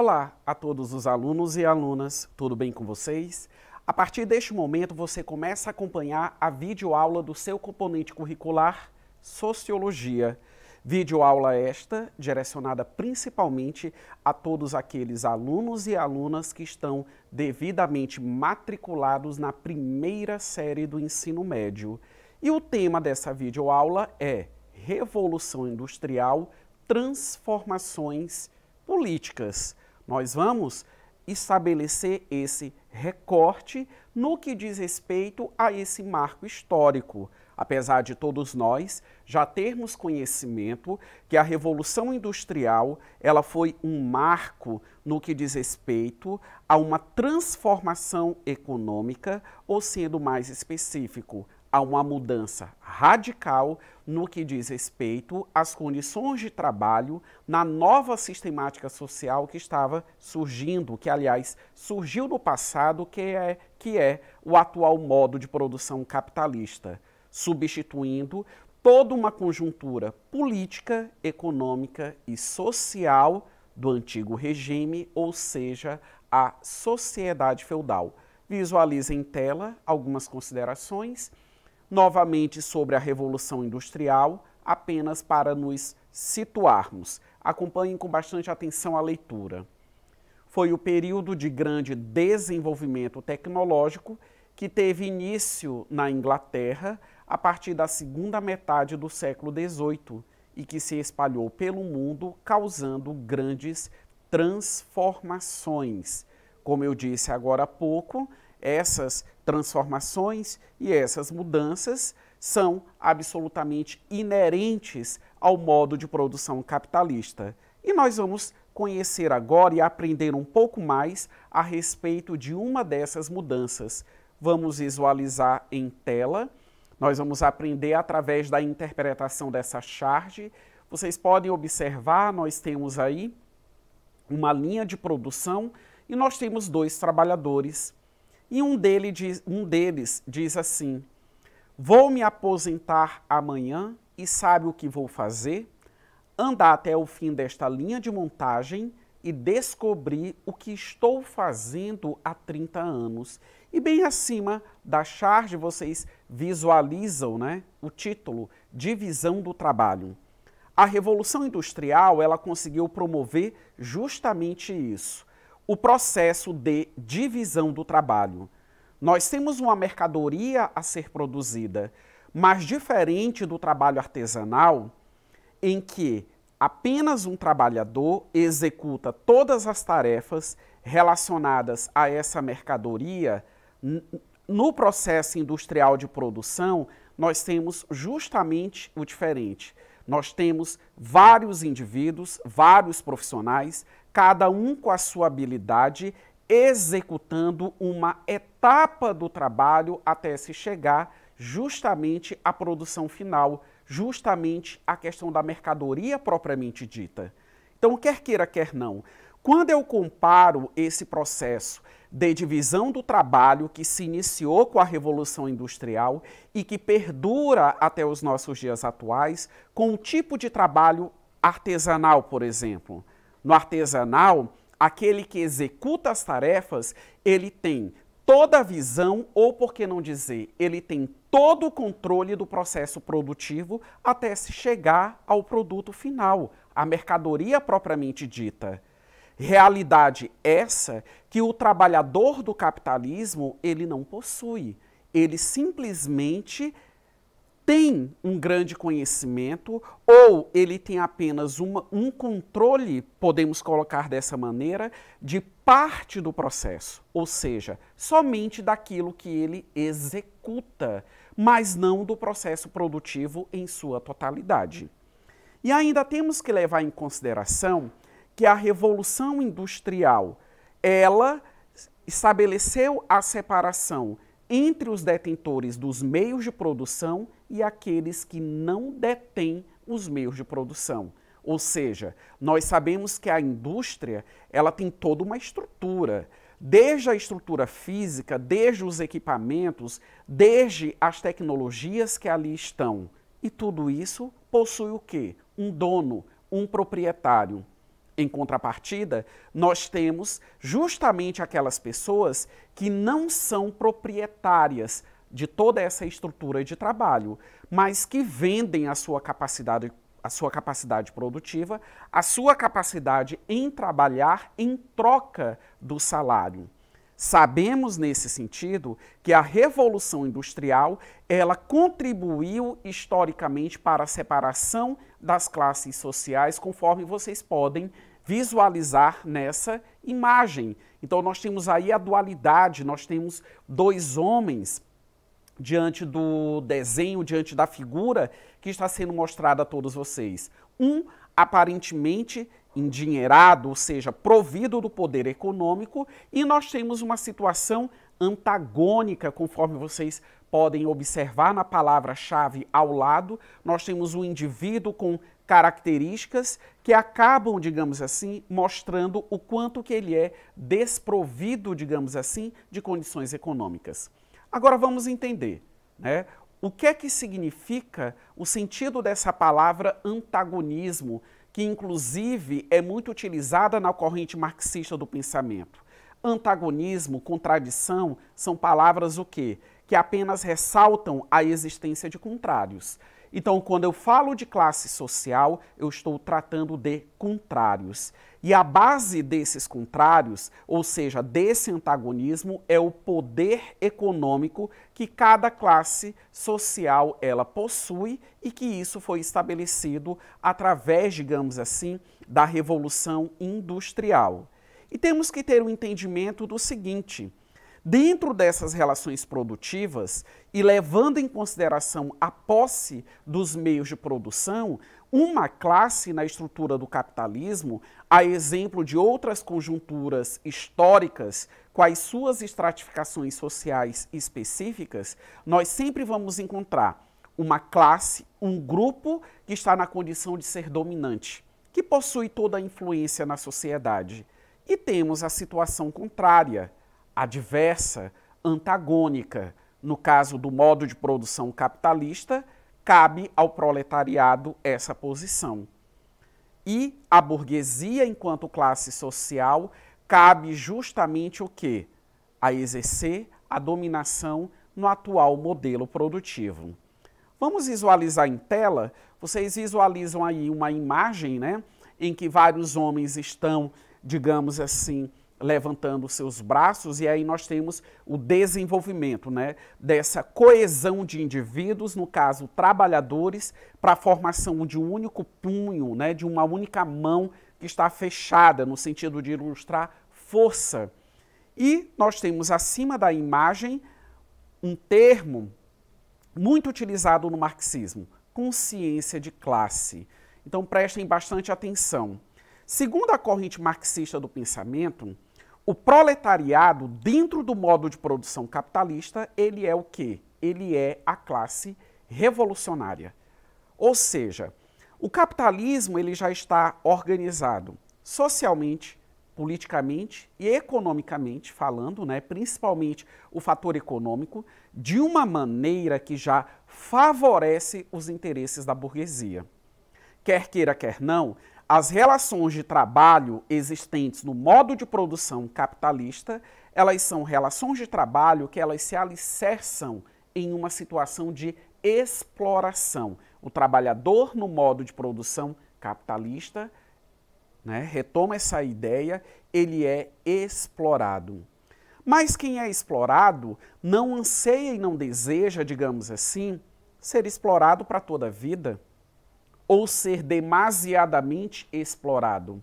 Olá a todos os alunos e alunas, tudo bem com vocês? A partir deste momento você começa a acompanhar a videoaula do seu componente curricular Sociologia. Videoaula esta direcionada principalmente a todos aqueles alunos e alunas que estão devidamente matriculados na primeira série do ensino médio. E o tema dessa videoaula é Revolução Industrial, Transformações Políticas. Nós vamos estabelecer esse recorte no que diz respeito a esse marco histórico. Apesar de todos nós já termos conhecimento que a Revolução Industrial ela foi um marco no que diz respeito a uma transformação econômica, ou sendo mais específico, a uma mudança radical no que diz respeito às condições de trabalho na nova sistemática social que estava surgindo, que aliás surgiu no passado, que é o atual modo de produção capitalista, substituindo toda uma conjuntura política, econômica e social do antigo regime, ou seja, a sociedade feudal. Visualize em tela algumas considerações, novamente sobre a Revolução Industrial, apenas para nos situarmos. Acompanhem com bastante atenção a leitura. Foi o período de grande desenvolvimento tecnológico que teve início na Inglaterra a partir da segunda metade do século XVIII e que se espalhou pelo mundo, causando grandes transformações. Como eu disse agora há pouco, essas transformações e essas mudanças são absolutamente inerentes ao modo de produção capitalista. E nós vamos conhecer agora e aprender um pouco mais a respeito de uma dessas mudanças. Vamos visualizar em tela, nós vamos aprender através da interpretação dessa charge. Vocês podem observar, nós temos aí uma linha de produção e nós temos dois trabalhadores. E um deles diz assim: vou me aposentar amanhã e sabe o que vou fazer? Andar até o fim desta linha de montagem e descobrir o que estou fazendo há 30 anos. E bem acima da charge vocês visualizam, né, o título, Divisão do Trabalho. A Revolução Industrial ela conseguiu promover justamente isso. O processo de divisão do trabalho. Nós temos uma mercadoria a ser produzida, mas diferente do trabalho artesanal, em que apenas um trabalhador executa todas as tarefas relacionadas a essa mercadoria, no processo industrial de produção, nós temos justamente o diferente. Nós temos vários indivíduos, vários profissionais, cada um com a sua habilidade, executando uma etapa do trabalho até se chegar justamente à produção final, justamente à questão da mercadoria propriamente dita. Então, quer queira, quer não, quando eu comparo esse processo de divisão do trabalho que se iniciou com a Revolução Industrial e que perdura até os nossos dias atuais, com o tipo de trabalho artesanal, por exemplo. No artesanal, aquele que executa as tarefas, ele tem toda a visão, ou por que não dizer, ele tem todo o controle do processo produtivo até se chegar ao produto final, a mercadoria propriamente dita. Realidade essa que o trabalhador do capitalismo, ele não possui. Ele simplesmente tem um grande conhecimento ou ele tem apenas um controle, podemos colocar dessa maneira, de parte do processo, ou seja, somente daquilo que ele executa, mas não do processo produtivo em sua totalidade. E ainda temos que levar em consideração que a Revolução Industrial, ela estabeleceu a separação entre os detentores dos meios de produção e aqueles que não detêm os meios de produção. Ou seja, nós sabemos que a indústria ela tem toda uma estrutura, desde a estrutura física, desde os equipamentos, desde as tecnologias que ali estão. E tudo isso possui o quê? Um dono, um proprietário. Em contrapartida, nós temos justamente aquelas pessoas que não são proprietárias de toda essa estrutura de trabalho, mas que vendem a sua capacidade produtiva, a sua capacidade em trabalhar em troca do salário. Sabemos, nesse sentido, que a Revolução Industrial, ela contribuiu historicamente para a separação das classes sociais, conforme vocês podem visualizar nessa imagem. Então, nós temos aí a dualidade, nós temos dois homens diante do desenho, diante da figura que está sendo mostrada a todos vocês. Um aparentemente endinheirado, ou seja, provido do poder econômico, e nós temos uma situação antagônica, conforme vocês podem observar na palavra-chave ao lado. Nós temos um indivíduo com características que acabam, digamos assim, mostrando o quanto que ele é desprovido, digamos assim, de condições econômicas. Agora vamos entender, né? O que é que significa o sentido dessa palavra antagonismo, que inclusive é muito utilizada na corrente marxista do pensamento. Antagonismo, contradição, são palavras o quê? Que apenas ressaltam a existência de contrários. Então, quando eu falo de classe social, eu estou tratando de contrários. E a base desses contrários, ou seja, desse antagonismo, é o poder econômico que cada classe social ela possui e que isso foi estabelecido através, digamos assim, da Revolução Industrial. E temos que ter um entendimento do seguinte: dentro dessas relações produtivas e levando em consideração a posse dos meios de produção, uma classe na estrutura do capitalismo, a exemplo de outras conjunturas históricas, com as suas estratificações sociais específicas, nós sempre vamos encontrar uma classe, um grupo que está na condição de ser dominante, que possui toda a influência na sociedade. E temos a situação contrária, adversa, antagônica. No caso do modo de produção capitalista, cabe ao proletariado essa posição. E a burguesia, enquanto classe social, cabe justamente o quê? A exercer a dominação no atual modelo produtivo. Vamos visualizar em tela. Vocês visualizam aí uma imagem, né, em que vários homens estão, digamos assim, levantando seus braços, e aí nós temos o desenvolvimento, né, dessa coesão de indivíduos, no caso trabalhadores, para a formação de um único punho, né, de uma única mão que está fechada, no sentido de ilustrar força. E nós temos acima da imagem um termo muito utilizado no marxismo, consciência de classe. Então prestem bastante atenção. Segundo a corrente marxista do pensamento, o proletariado, dentro do modo de produção capitalista, ele é o quê? Ele é a classe revolucionária. Ou seja, o capitalismo ele já está organizado socialmente, politicamente e economicamente falando, né, principalmente o fator econômico, de uma maneira que já favorece os interesses da burguesia. Quer queira, quer não, as relações de trabalho existentes no modo de produção capitalista, elas são relações de trabalho que elas se alicerçam em uma situação de exploração. O trabalhador no modo de produção capitalista, né, retoma essa ideia, ele é explorado. Mas quem é explorado não anseia e não deseja, digamos assim, ser explorado para toda a vida, ou ser demasiadamente explorado.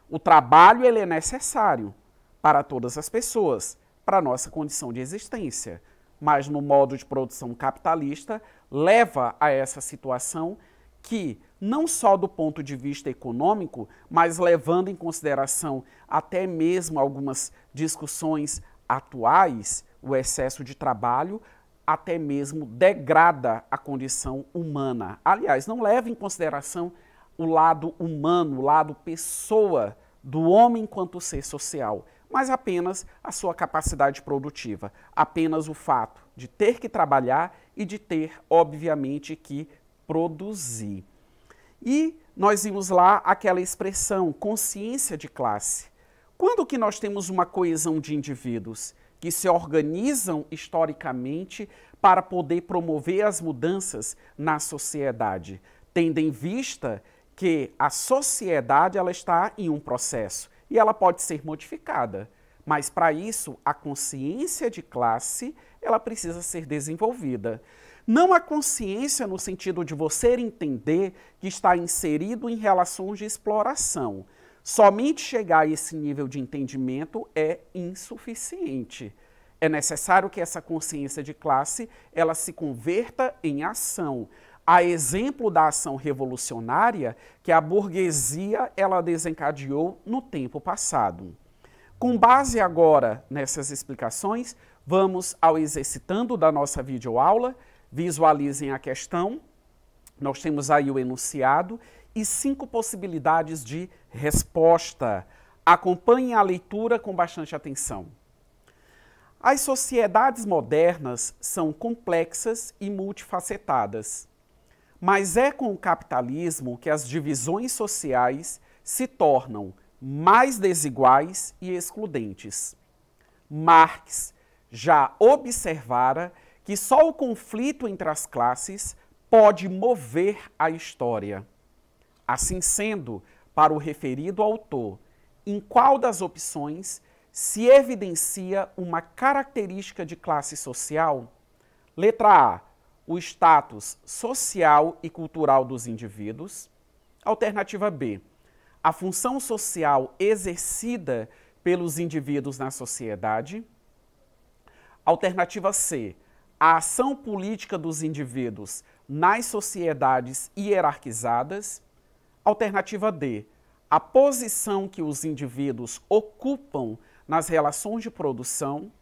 O trabalho ele é necessário para todas as pessoas, para a nossa condição de existência, mas no modo de produção capitalista leva a essa situação que, não só do ponto de vista econômico, mas levando em consideração até mesmo algumas discussões atuais, o excesso de trabalho, até mesmo degrada a condição humana. Aliás, não leva em consideração o lado humano, o lado pessoa do homem enquanto ser social, mas apenas a sua capacidade produtiva, apenas o fato de ter que trabalhar e de ter, obviamente, que produzir. E nós vimos lá aquela expressão consciência de classe. Quando que nós temos uma coesão de indivíduos que se organizam historicamente para poder promover as mudanças na sociedade, tendo em vista que a sociedade ela está em um processo e ela pode ser modificada, mas para isso a consciência de classe ela precisa ser desenvolvida. Não a consciência no sentido de você entender que está inserido em relações de exploração. Somente chegar a esse nível de entendimento é insuficiente. É necessário que essa consciência de classe ela se converta em ação. A exemplo da ação revolucionária que a burguesia ela desencadeou no tempo passado. Com base agora nessas explicações, vamos ao exercitando da nossa videoaula. Visualizem a questão. Nós temos aí o enunciado e 5 possibilidades de resposta. Acompanhem a leitura com bastante atenção. As sociedades modernas são complexas e multifacetadas, mas é com o capitalismo que as divisões sociais se tornam mais desiguais e excludentes. Marx já observara que só o conflito entre as classes pode mover a história. Assim sendo, para o referido autor, em qual das opções se evidencia uma característica de classe social? Letra A, o status social e cultural dos indivíduos. Alternativa B, a função social exercida pelos indivíduos na sociedade. Alternativa C, a ação política dos indivíduos nas sociedades hierarquizadas. Alternativa D, a posição que os indivíduos ocupam nas relações de produção.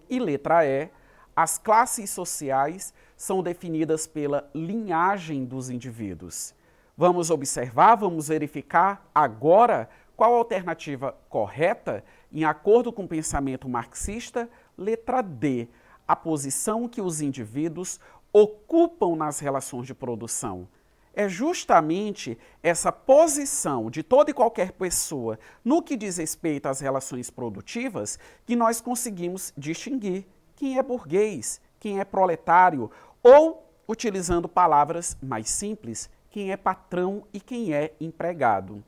E letra E, as classes sociais são definidas pela linhagem dos indivíduos. Vamos observar, vamos verificar agora qual a alternativa correta, em acordo com o pensamento marxista. Letra D, a posição que os indivíduos ocupam nas relações de produção. É justamente essa posição de toda e qualquer pessoa no que diz respeito às relações produtivas que nós conseguimos distinguir quem é burguês, quem é proletário, ou, utilizando palavras mais simples, quem é patrão e quem é empregado.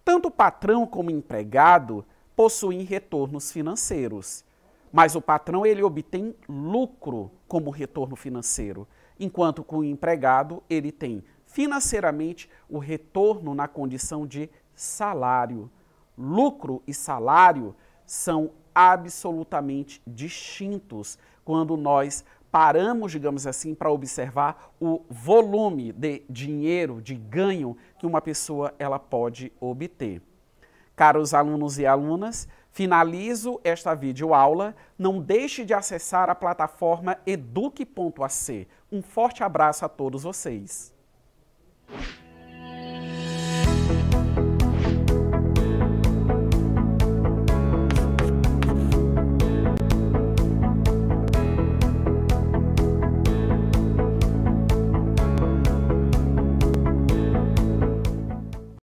Tanto patrão como empregado possuem retornos financeiros, mas o patrão ele obtém lucro como retorno financeiro, enquanto que o empregado ele tem financeiramente o retorno na condição de salário. Lucro e salário são absolutamente distintos quando nós paramos, digamos assim, para observar o volume de dinheiro, de ganho que uma pessoa ela pode obter. Caros alunos e alunas, finalizo esta videoaula. Não deixe de acessar a plataforma eduque.ac. Um forte abraço a todos vocês.